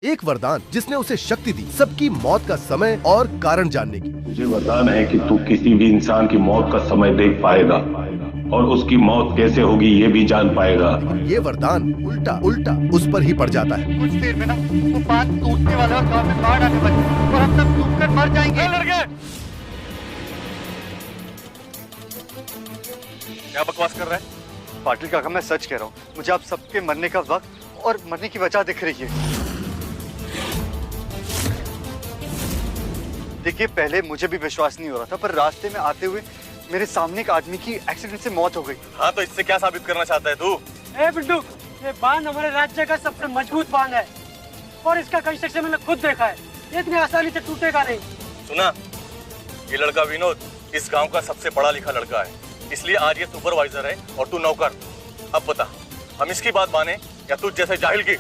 एक वरदान जिसने उसे शक्ति दी सबकी मौत का समय और कारण जानने की। मुझे वरदान है कि तू किसी भी इंसान की मौत का समय देख पाएगा और उसकी मौत कैसे होगी ये भी जान पाएगा। ये वरदान उल्टा उल्टा उस पर ही पड़ जाता है। कुछ देर में ना वो बांध टूटने वाला है और गांव में बाढ़ आने वाली है और हम सब डूबकर मर जाएंगे। लड़के क्या बकवास कर रहा है? पाटिल काका मैं सच कह रहा हूँ, मुझे आप सबके मरने का वक्त और मरने की वजह दिख रही है। देखिए पहले मुझे भी विश्वास नहीं हो रहा था, पर रास्ते में आते हुए मेरे सामने एक आदमी की एक्सीडेंट से मौत हो गई। हाँ तो इससे क्या साबित करना चाहता है तू? ए बिट्टू, ये बांध हमारे राज्य का सबसे मजबूत बांध है और इसका कंस्ट्रक्शन मैंने खुद देखा है, ये इतनी आसानी से टूटेगा नहीं। सुना, ये लड़का विनोद इस गांव का सबसे पढ़ा लिखा लड़का है, इसलिए आज ये सुपरवाइजर है और तू नौकर। अब बता, हम इसकी बात माने या तुझ जैसे जाहिल की?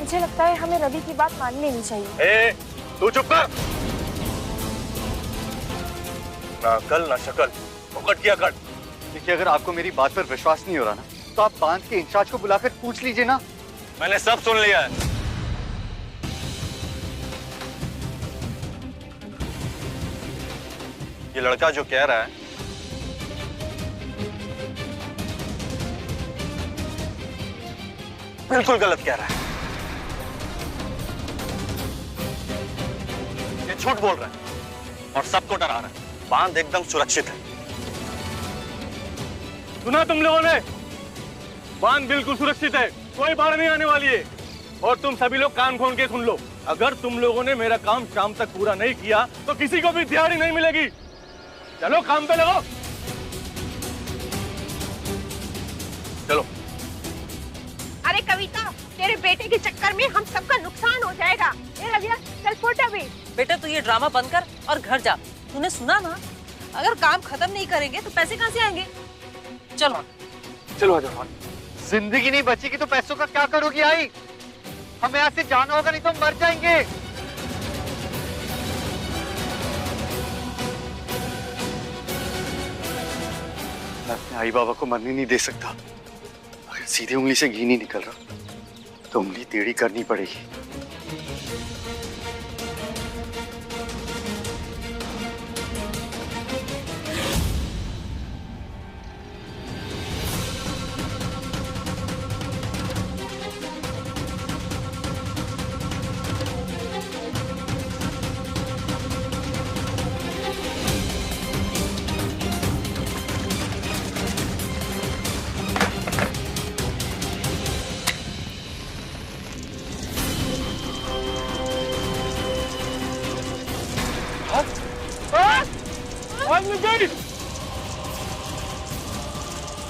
मुझे लगता है हमें रवि की बात मान लेनी चाहिए। ए, तू चुप कर। ना अकल ना शकल, फुकट की अकड़। देखिए अगर आपको मेरी बात पर विश्वास नहीं हो रहा ना, तो आप बांध के इंचार्ज को बुलाकर पूछ लीजिए ना। मैंने सब सुन लिया है। ये लड़का जो कह रहा है बिल्कुल गलत कह रहा है। ये झूठ बोल रहा है और सबको डरा रहा है। बांध एकदम सुरक्षित है। सुना तुम लोगों ने? बांध बिल्कुल सुरक्षित है, कोई बाढ़ नहीं आने वाली है। और तुम सभी लोग कान खोल के सुन लो, अगर तुम लोगों ने मेरा काम शाम तक पूरा नहीं किया तो किसी को भी दिहाड़ी नहीं मिलेगी। चलो काम पे लगो, चलो। अरे कविता, तेरे बेटे के चक्कर में हम सबका नुकसान हो जाएगा। ए रविया, चल फोटा भी। बेटा तू ये ड्रामा बंद कर और घर जा। तूने सुना ना, अगर काम खत्म नहीं करेंगे तो पैसे कहाँ से आएंगे? चलो चलो आ जाओ। जिंदगी नहीं बचेगी तो पैसों का क्या करोगी आई? हमें यहाँ से जाना होगा, नहीं तो मर जाएंगे। मैं अपने आई बाबा को मरने नहीं दे सकता। अगर सीधे उंगली से घी नहीं निकल रहा तो उंगली टेढ़ी करनी पड़ेगी।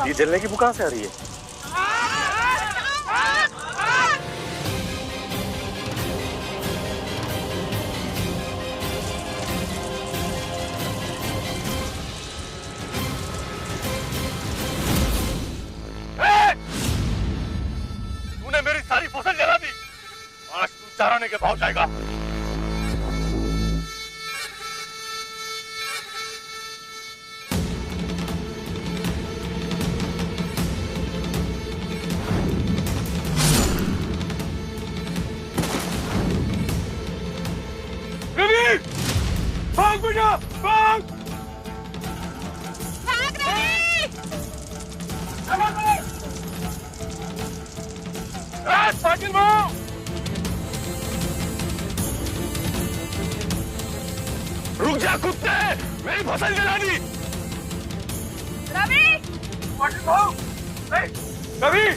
ये जलने की बुखार से आ रही है। तूने मेरी सारी फसल जला दी, आज तू चाराने के भाव जाएगा। भाग बेटा, भाग! भाग रही! पाटिल भाऊ! रुक जा कुत्ते, मेरी फसल जला दी। रवि! पाटिल भाऊ! रवि! रवि!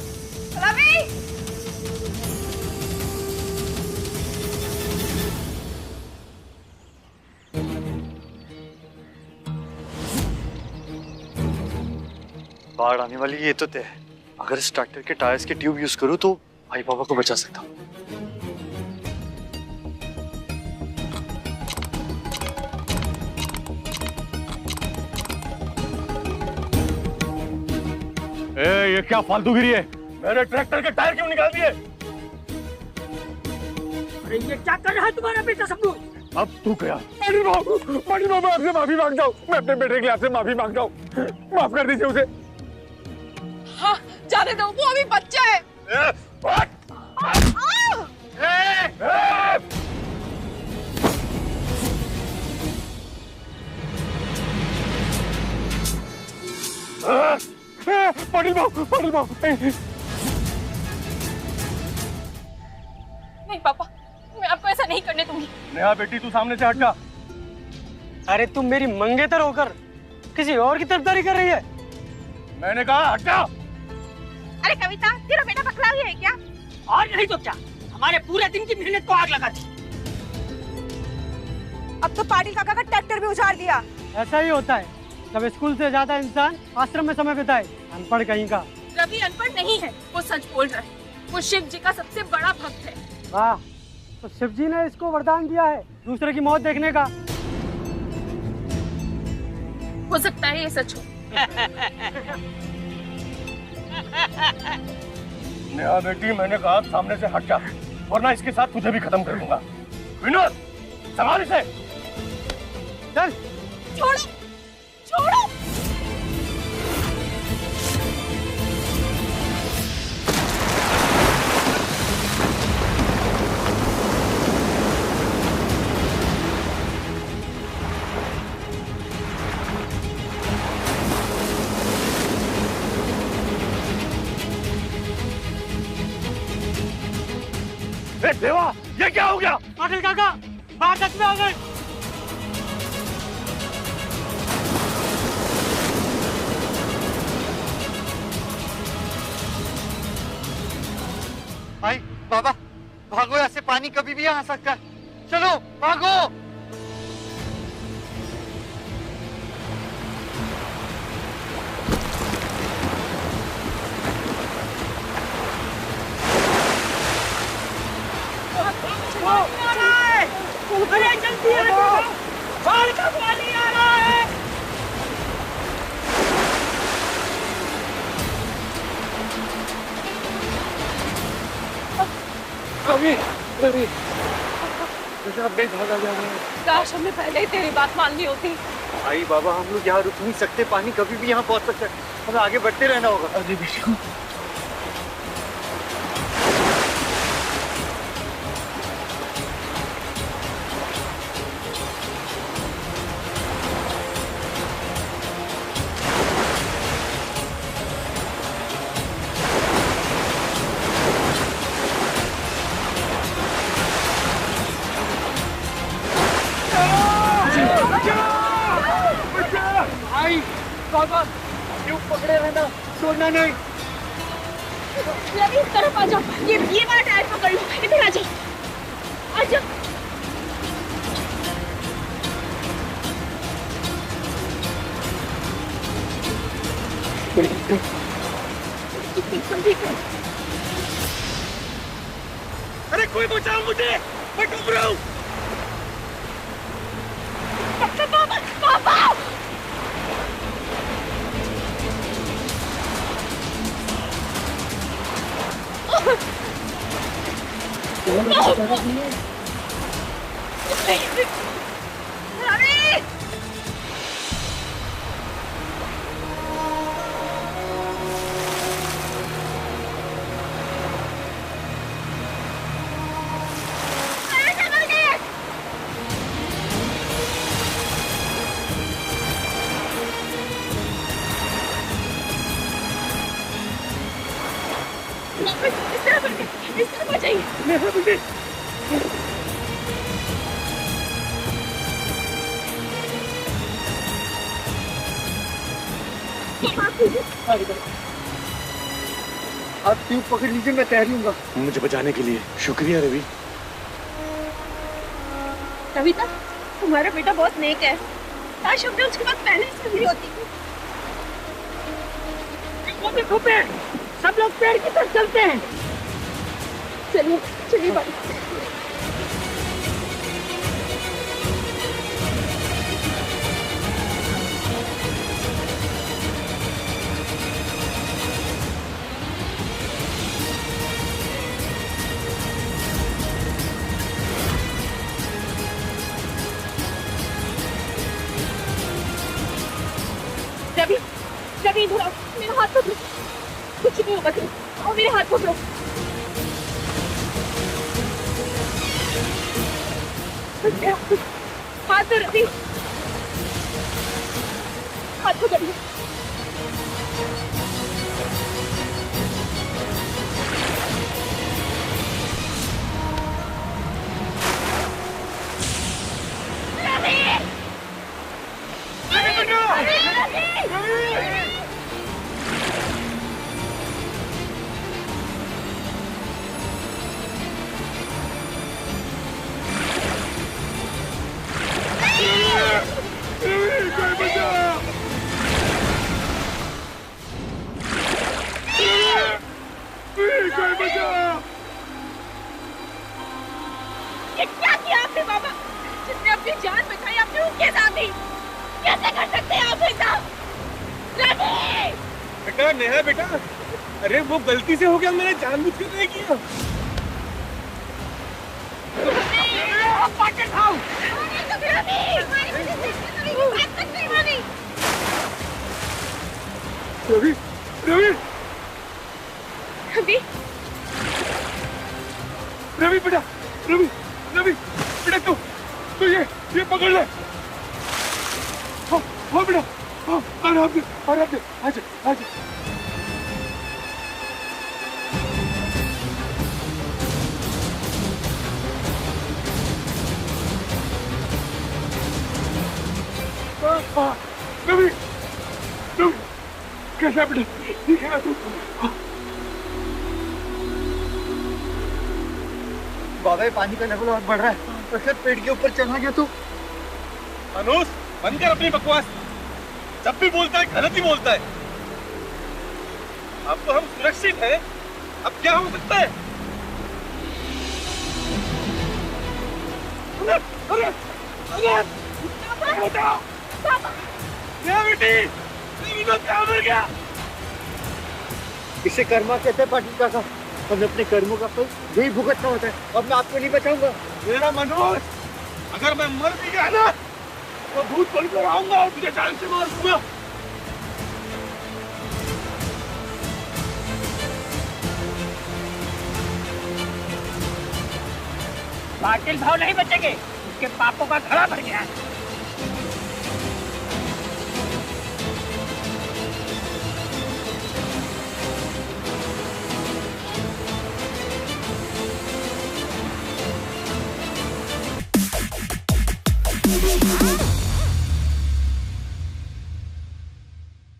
बाढ़ आने वाली ये तो तय है। अगर इस ट्रैक्टर के टायर्स के ट्यूब यूज करूं तो भाई बाबा को बचा सकता हूं। ये क्या फालतूगिरी है? मेरे ट्रैक्टर के टायर क्यों निकाल दिए? अरे ये क्या कर रहा है तुम्हारा बेटा सब लोग? अब तू क्या? पाटिल बाबू, मैं आपसे माफी मांगता हूँ। मैं अपने बेटे के लिए आपसे माफी मांगता हूँ। माफ कर दीजिए उसे। हाँ, जाने दो, वो अभी बच्चा है। पाटिल बाबू नहीं पापा, मैं आपको ऐसा नहीं करने दूंगी। नेहा बेटी तू सामने से हट जा। अरे तुम मेरी मंगेतर होकर किसी और की तरफदारी कर रही है। मैंने कहा हट जा। अरे कविता, तेरा बेटा पकड़ा हुआ है क्या? और नहीं तो क्या, हमारे पूरे दिन की मेहनत को आग लगा दी। अब तो पाटिल काका का ट्रैक्टर भी उजाड़ दिया। ऐसा ही होता है जब स्कूल से ज्यादा इंसान आश्रम में समय बिताए। अनपढ़ कहीं का। रवि अनपढ़ नहीं है, वो सच बोल रहा है। वो शिव जी का सबसे बड़ा भक्त है। वाह, तो शिव जी ने इसको वरदान दिया है दूसरे की मौत देखने का। हो सकता है ये सच हो। नेहा बेटी मैंने कहा सामने से हट जा, वरना इसके साथ तुझे भी खत्म कर दूंगा। विनोद, संभाल इसे। चल। छोड़ो, छोड़ो। देवा, ये क्या हो गया? पाटिल काका, बाहर टच में हो गए। भाई बाबा, भागो, यहाँ से पानी कभी भी आ सकता है। चलो भागो। अरे जल्दी आ जाओ, बाढ़ का पानी आ रहा है। रवि, रवि, भागा जा रहा है। काश हमने पहले ही तेरी बात माननी होती। भाई बाबा, हम लोग यहाँ रुक नहीं सकते, पानी कभी भी यहाँ पहुँच सकता है। हमें आगे बढ़ते रहना होगा। अरे बेटा, भाई बाबा, यूं पकड़े रहना, छोड़ना नहीं। रवि, इस तरफ आ जाओ। ये वाला टायर पकड़ लो। इधर आ जाओ, आ जाओ। अरे कोई बचाओ मुझे, मैं डूब रहा हूँ। पापा, पापा। रवि! अरे जल्दी! इस तरफ आ जाइए। आप ट्यूब पकड़ लीजिए, मैं तैर लूंगा। मुझे बचाने के लिए शुक्रिया रवि। कविता, तुम्हारा बेटा बहुत नेक है। काश हमने उसके बाद पहले ही सुन ली होती। देखो पेड़, सब लोग पेड़ की तरफ चलते हैं। चलिए, चलिए भाई। रवि, रवि इधर आओ, मेरा हाथ पकड़ो। कुछ नहीं होगा, आओ मेरे हाथ पकड़ो। हाथ तो रवि, हाथ पकड़िए। ये क्या किया आपने बाबा? जिसने अपनी जान बचाई आपने उनके साथ ही कैसे कर सकते हैं आप ऐसा? रवि! बेटा नेहा बेटा, अरे वो गलती से हो गया, मैंने जानबूझकर नहीं किया। पागल खाओ! रवि! हमारी वजह से रवि को बात तक नहीं मानी। रवि रवि रवि! रवि बेटा, रवि रवि बेटा, तू ये पकड़ ले। हाँ बेटा, हाँ आराम से आजा आजा। रवि रवि कैसा बेटा, ठीक है तू? बाबा पानी का लेवल और बढ़ रहा है, तो शायद पेड़ के ऊपर चला गया तो। अनुज बंद कर अपनी बकवास, जब भी बोलता है गलत ही बोलता है। अब तो हम सुरक्षित हैं, अब क्या हो सकता है? अरे अरे अरे क्या बेटी, क्या मर गया? इसे कर्मा कहते हैं पाटिल काका। हमें अपने कर्मों का फल यही भुगतना होता है। अब मैं आपको नहीं बचाऊंगा। मेरा मनोज, अगर मैं मर भी गया ना तो भूत बनकर आऊंगा और तुझे जान से मार दूंगा। पाटिल भाव नहीं बचेंगे, उसके पापों का घड़ा भर गया है।